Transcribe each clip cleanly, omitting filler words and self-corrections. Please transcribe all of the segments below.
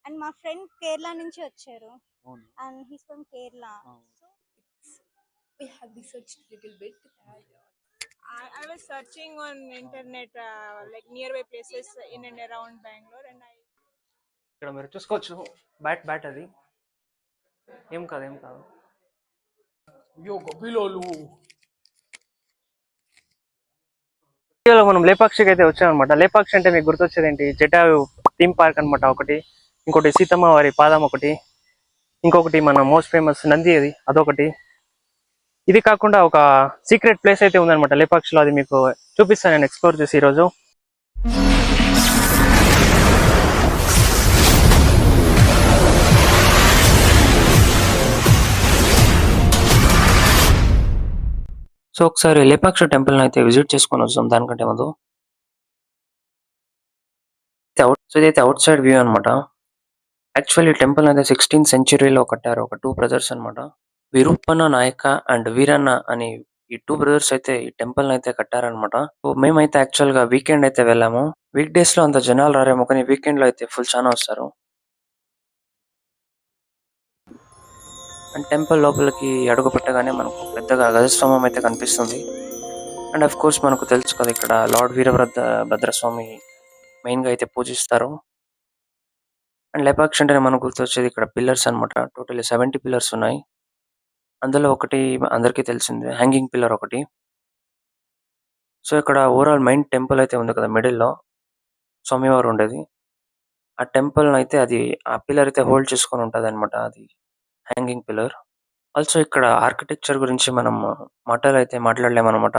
And మా friend Kerala నుంచి వచ్చారు. అవును. And he's from Kerala. So We have researched a little bit. I was searching on internet like nearby places in and around Bangalore, and ఇక్కడ మీరు చూసుకోవచ్చు bat అది ఏం కాదు. మనం లేపాక్షికి అయితే వచ్చామన్నమాట. లేపాక్షి అంటే మీకు గుర్తొచ్చేది ఏంటి? జటాయు థీమ్ పార్క్ అనమాట ఒకటి, ఇంకోటి సీతమ్మ వారి పాదం ఒకటి, ఇంకొకటి మన మోస్ట్ ఫేమస్ నంది అదొకటి. ఇది కాకుండా ఒక సీక్రెట్ ప్లేస్ అయితే ఉందన్నమాట లేపాక్షిలో. అది మీకు చూపిస్తాను నేను ఎక్స్ప్లోర్ చేసి ఈరోజు. సో ఒకసారి లేపాక్షి టెంపుల్ని అయితే విజిట్ చేసుకొని వస్తాం దానికంటే ముందు. సో ఇదైతే అవుట్ సైడ్ వ్యూ అనమాట. యాక్చువల్లీ టెంపుల్ అయితే 16th centuryలో కట్టారు ఒక 2 brothers అనమాట. విరూపన్న నాయక అండ్ వీరన్న అని ఈ 2 brothers అయితే ఈ టెంపుల్ అయితే కట్టారనమాట. సో మేమైతే యాక్చువల్ గా వీకెండ్ అయితే వెళ్ళాము. వీక్ డేస్ లో అంత జనాలు రారేమో, కానీ వీకెండ్ లో అయితే ఫుల్ చాలా వస్తారు. అండ్ టెంపుల్ లోపలికి అడుగు పెట్టగానే మనకు పెద్దగా గజస్తంభం అయితే కనిపిస్తుంది. అండ్ అఫ్ కోర్స్ మనకు తెలుసు కదా, ఇక్కడ లార్డ్ వీరభద్రస్వామి మెయిన్ గా అయితే పూజిస్తారు. అండ్ లేపాక్షి అంటే మనకు గుర్తొచ్చేది ఇక్కడ పిల్లర్స్ అనమాట. టోటల్లీ 70 పిల్లర్స్ ఉన్నాయి. అందులో ఒకటి అందరికీ తెలిసిందే, హ్యాంగింగ్ పిల్లర్ ఒకటి. సో ఇక్కడ ఓవరాల్ మెయిన్ టెంపుల్ అయితే ఉంది కదా, మిడిల్లో స్వామివారు ఉండేది. ఆ టెంపుల్ అయితే అది ఆ పిల్లర్ అయితే హోల్డ్ చేసుకొని ఉంటుంది అనమాట, అది హ్యాంగింగ్ పిల్లర్. ఆల్సో ఇక్కడ ఆర్కిటెక్చర్ గురించి మనం మాటలు అయితే మాట్లాడలేమన్నమాట.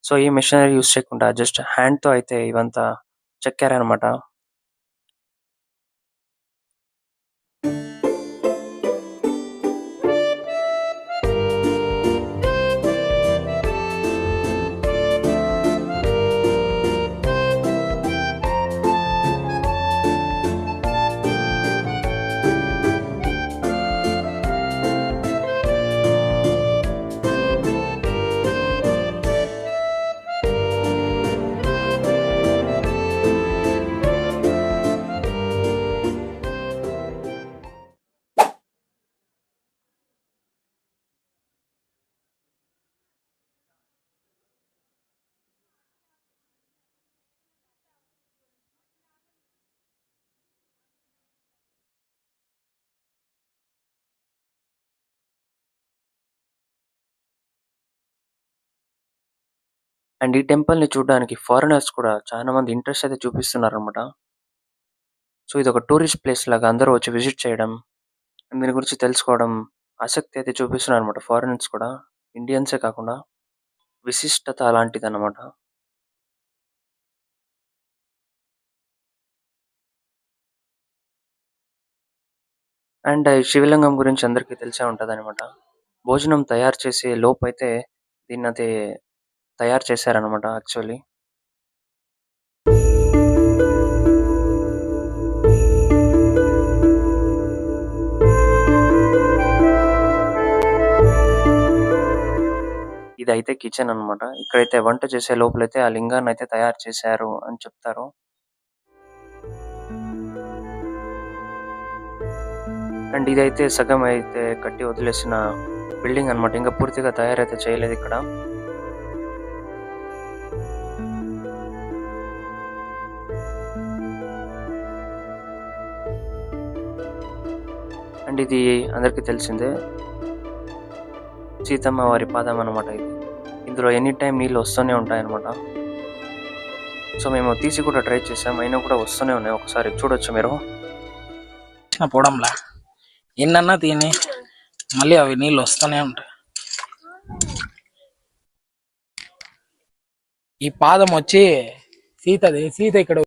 సో ఈ మిషనరీ యూస్ చేయకుండా జస్ట్ హ్యాండ్ తో అయితే ఇవంతా చెక్కారనమాట. అండ్ ఈ టెంపుల్ ని చూడడానికి ఫారినర్స్ కూడా చాలా మంది ఇంట్రెస్ట్ అయితే చూపిస్తున్నారు అనమాట. సో ఇది ఒక టూరిస్ట్ ప్లేస్ లాగా అందరూ వచ్చి విజిట్ చేయడం, దీని గురించి తెలుసుకోవడం ఆసక్తి అయితే చూపిస్తున్నారు అనమాట. ఫారినర్స్ కూడా, ఇండియన్సే కాకుండా. విశిష్టత అలాంటిది అనమాట. అండ్ ఈ శివలింగం గురించి అందరికీ తెలిసే ఉంటది అనమాట. భోజనం తయారు చేసే లోపు అయితే దీన్ని అయితే తయారు చేశారనమాట యాక్చువల్లీ. ఇదైతే కిచెన్ అనమాట. ఇక్కడైతే వంట చేసే లోపలైతే ఆ లింగాన్ని అయితే తయారు చేశారు అని చెప్తారు. అండ్ ఇదైతే సగం అయితే కట్టి వదిలేసిన బిల్డింగ్ అనమాట. ఇంకా పూర్తిగా తయారైతే చేయలేదు ఇక్కడ. అండ్ ఇది అందరికీ తెలిసిందే, సీతమ్మ వారి పాదం అనమాట ఇది. ఇందులో ఎనీ టైం నీళ్ళు వస్తూనే ఉంటాయి అనమాట. సో మేము తీసి కూడా ట్రై చేసాం, అయినా కూడా వస్తూనే ఉన్నాయి. ఒకసారి చూడొచ్చు మీరు. పోవడంలా ఎన్నన్నా తిని మళ్ళీ అవి నీళ్ళు వస్తూనే ఉంటాయి. ఈ పాదం వచ్చి సీత ఇక్కడ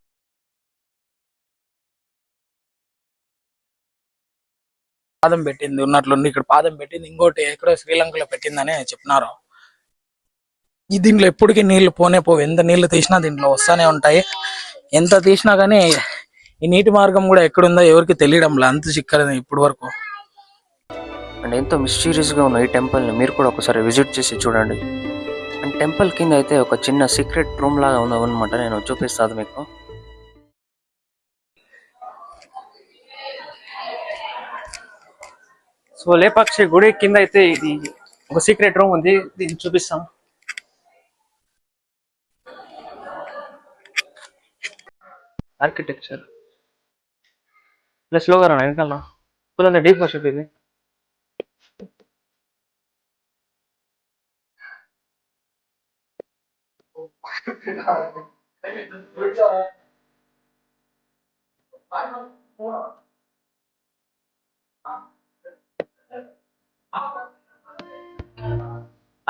పాదం పెట్టింది ఉన్నట్లుండి, ఇక్కడ పాదం పెట్టింది, ఇంకోటి ఎక్కడో శ్రీలంకలో పెట్టిందని చెప్పినారు. ఈ దీంట్లో ఎప్పటికీ నీళ్లు పోనే పోవు, ఎంత నీళ్లు తీసినా దీంట్లో వస్తూనే ఉంటాయి. ఎంత తీసినా కానీ ఈ నీటి మార్గం కూడా ఎక్కడుందో ఎవరికి తెలియడంలా, అంత చిక్కలేదు ఇప్పటి వరకు. అండ్ ఎంతో మిస్టీరియస్ గా ఉన్న ఈ టెంపుల్ ని మీరు కూడా ఒకసారి విజిట్ చేసి చూడండి. అండ్ టెంపుల్ కింద అయితే ఒక చిన్న సీక్రెట్ రూమ్ లాగా ఉందన్నమాట. నేను చూపిస్తాను మీకు. సో లేపాక్షి గుడి కింద అయితే ఇది ఒక సీక్రెట్ రూమ్ ఉంది, దీన్ని చూపిస్తాం. ఆర్కిటెక్చర్ ప్లస్ లోగా రా వెనకాల ఫుల్ అంతా డీప్ వర్షిప్ ఇది.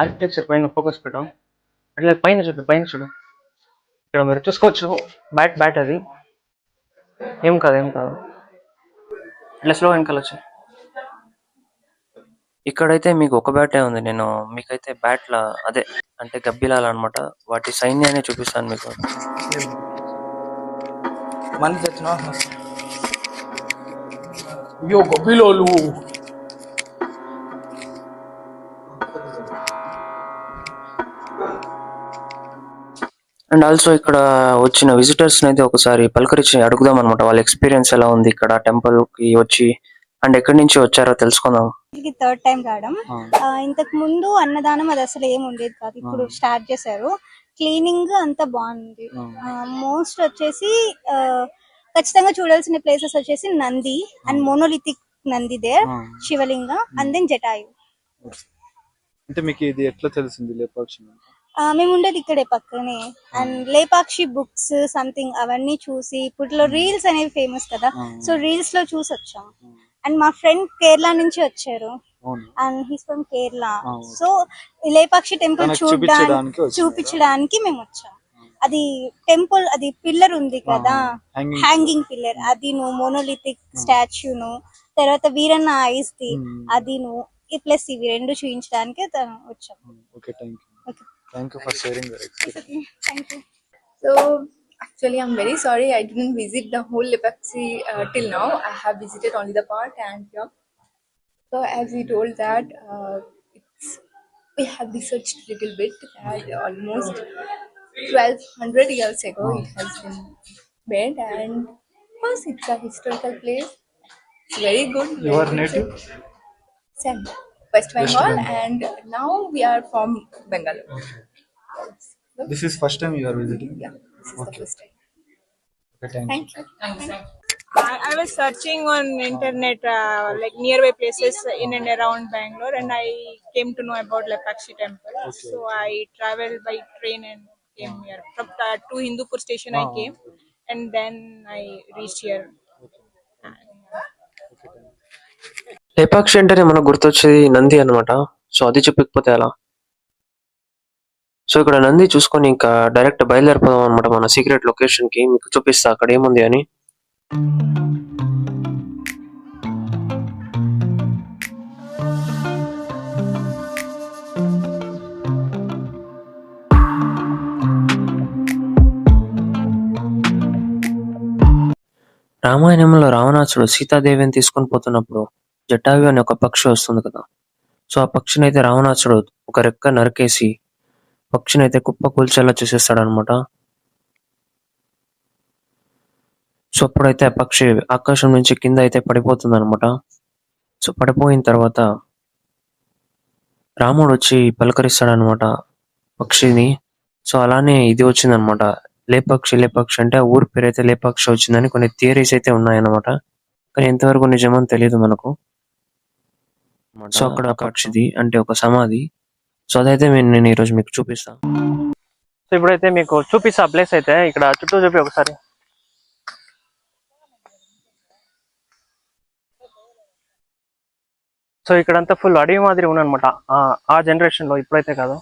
ఆర్కిటెక్చర్ పైన ఫోకస్ పెట్టాం. అట్లా పైన చూడు, పైన చూడు, ఇక్కడ మీరు చూసుకోవచ్చు. బ్యాట్ అది ఏం కాదు. ఇట్లా స్లో వెనకాల ఇక్కడైతే మీకు ఒక బ్యాటే ఉంది. నేను మీకైతే బ్యాట్ల అదే అంటే గబ్బిలాలు అనమాట, వాటి సైన్యాన్ని చూపిస్తాను మీకు. మనిషి వచ్చిన అయ్యో గొబ్బిలోలు. అండ్ ఆల్సో ఇక్కడ వచ్చిన విజిటర్స్ అయితే ఒకసారి పలకరించి అడుగుదాం అనమాట, వాళ్ళ ఎక్స్పీరియన్స్ ఎలా ఉంది ఇక్కడ టెంపుల్ కి వచ్చి, అండ్ ఎక్కడి నుంచి వచ్చారో తెలుసుకుందాం. ఇది థర్డ్ టైం రావడం. ఇంతకు ముందు అన్నదానం అది అసలు ఏమి ఉండేది కాదు, ఇప్పుడు స్టార్ట్ చేశారు. క్లీనింగ్ అంతా బాగుంది. మోస్ట్ వచ్చేసి ఖచ్చితంగా చూడాల్సిన ప్లేసెస్ వచ్చేసి Nandi and monolithic Nandi there, Shivalinga and then Jatayu. అంటే మీకు ఇది ఎట్లా తెలిసింది లేపాక్షి? మేము ఉండేది ఇక్కడే పక్కనే. అండ్ లేపాక్షి బుక్స్ సంథింగ్ అవన్నీ చూసి, ఇప్పట్లో రీల్స్ అనేవి ఫేమస్ కదా, సో రీల్స్ లో చూసి వచ్చాం. అండ్ మా ఫ్రెండ్ కేరళ నుంచి వచ్చారు, and he's from Kerala. So Lepakshi temple చూపించడానికి మేము వచ్చాం. అది టెంపుల్, అది పిల్లర్ ఉంది కదా, హ్యాంగింగ్ పిల్లర్, అది నువ్వు మోనోలిథిక్ స్టాచ్యూను, తర్వాత వీరన్న ఐస్ ది అది నువ్వు ప్లస్ ఇవి రెండు చూపించడానికి వచ్చాం. Okay, thank you for sharing your experience. Thank you. So actually, I'm very sorry I didn't visit the whole Lepaksi till now. I have visited only the part and yeah. So as he told that we have researched a little bit that almost 1200 years ago it has been made, and of course it's a historical place. It's very good. Your native? Sen, West Bengal, and now we are from Bangalore. This is first time you are visiting? Yeah, this is the first time. Okay, Thank you. I was searching on internet like nearby places in and around Bangalore, and I came to know about Lepakshi temple. So I traveled by train and came here. From to Hindupur station I came, and then I reached here. Lepakshi అంటేనే మనకు గుర్తొచ్చేది నంది అనమాట. So అది చెప్పకపోతే ఎలా? So ఇక్కడ నంది చూసుకొని ఇంకా డైరెక్ట్ బయలుదేరిపోదాం అనమాట మన సీక్రెట్ లొకేషన్ కి. మీకు చూపిస్తా అక్కడ ఏముంది అని. రామాయణంలో రావణాసుడు సీతాదేవిని తీసుకొని పోతున్నప్పుడు జటాయు అనే ఒక పక్షి వస్తుంది కదా. సో ఆ పక్షిని అయితే రావణాసుడు ఒక రెక్క నరికేసి పక్షిని అయితే కుప్ప కూల్చేలా చేసేస్తాడు అనమాట. సో అప్పుడైతే ఆ పక్షి ఆకాశం నుంచి కింద అయితే పడిపోతుంది అనమాట. సో పడిపోయిన తర్వాత రాముడు వచ్చి పలకరిస్తాడు అనమాట పక్షిని. సో అలానే ఇది వచ్చిందనమాట, లేపాక్షి అంటే ఆ ఊరి పేరు అయితే లేపాక్షి వచ్చిందని కొన్ని థియరీస్ అయితే ఉన్నాయన్నమాట. కానీ ఎంతవరకు నిజమని తెలియదు మనకు. సో అక్కడ ఒక పక్షిది అంటే ఒక సమాధి. సో అదైతే నేను ఈరోజు మీకు చూపిస్తాను. సో ఇప్పుడైతే మీకు చూపిస్తా ప్లేస్ అయితే. ఇక్కడ చుట్టూ చూపి ఒకసారి. సో ఇక్కడంతా ఫుల్ అడవి మాదిరి ఉందన్నమాట ఆ జనరేషన్ లో, ఇప్పుడైతే కాదు.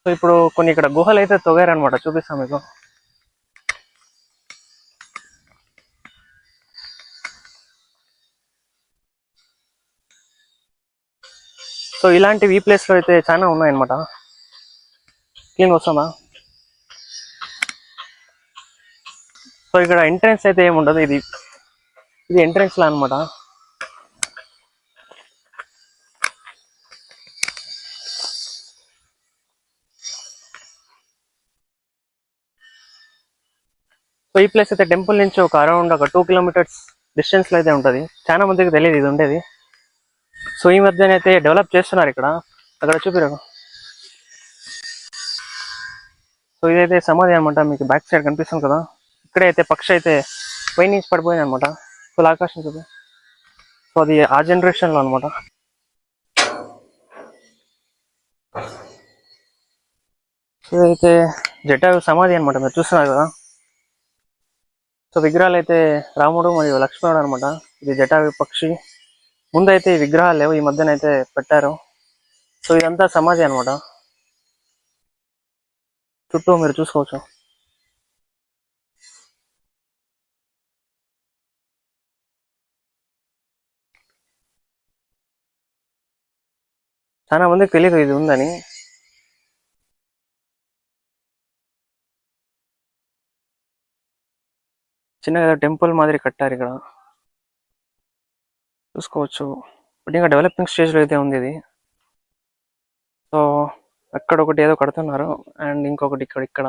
సో ఇప్పుడు కొన్ని ఇక్కడ గుహలు అయితే తొగారనమాట, చూపిస్తాం మీకు. సో ఇలాంటివి ఈ ప్లేస్ లో అయితే చాలా ఉన్నాయన్నమాట. క్లీన్ వస్తుందా? సో ఇక్కడ ఎంట్రెన్స్ అయితే ఏముండదు, ఇది ఎంట్రెన్స్ లా అనమాట. సో ఈ ప్లేస్ అయితే టెంపుల్ నుంచి ఒక అరౌండ్ ఒక 2 కిలోమీటర్స్ డిస్టెన్స్ లో అయితే ఉంటది. చాలా మందికి తెలియదు ఇది ఉండేది. సో ఈ మధ్యన అయితే డెవలప్ చేస్తున్నారు ఇక్కడ, అక్కడ చూపిరు. సో ఇదైతే సమాధి అనమాట, మీకు బ్యాక్ సైడ్ కనిపిస్తుంది కదా, ఇక్కడే అయితే పక్షి అయితే పై నుంచి పడిపోయింది అనమాట, ఫుల్ ఆకాశం చూపి. సో అది ఆ జనరేషన్లో అనమాట. ఇదైతే జటాయు సమాధి అనమాట, మీరు చూస్తున్నారు కదా. సో విగ్రహాలు అయితే రాముడు మరియు లక్ష్మణుడు అనమాట. ఇది జటాయు పక్షి. ముందైతే ఈ విగ్రహాలు లేవు, ఈ మధ్యన అయితే పెట్టారు. సో ఇదంతా సమాధి అనమాట, చుట్టూ మీరు చూసుకోవచ్చు. చాలా మందికి తెలియదు ఇది ఉందని. చిన్నగా టెంపుల్ మాదిరి కట్టారు ఇక్కడ, చూసుకోవచ్చు. బట్ ఇంకా డెవలపింగ్ స్టేజ్లో అయితే ఉంది ఇది. సో అక్కడ ఒకటి ఏదో కడుతున్నారు, అండ్ ఇంకొకటి ఇక్కడ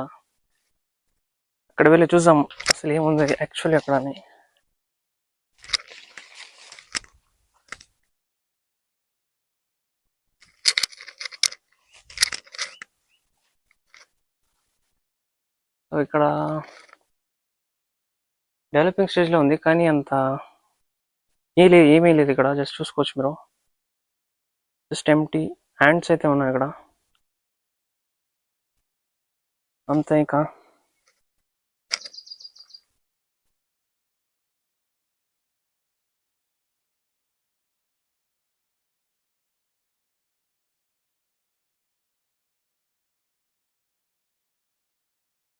అక్కడ వెళ్ళి చూద్దాం అసలు ఏముంది యాక్చువల్లీ అక్కడ అని. సో ఇక్కడ డెవలపింగ్ స్టేజ్లో ఉంది, కానీ అంత ఏమీ లేదు ఇక్కడ. జస్ట్ చూసుకోవచ్చు మీరు, జస్ట్ ఎంటీ హ్యాండ్స్ అయితే ఉన్నాయి ఇక్కడ అంతే. ఇంకా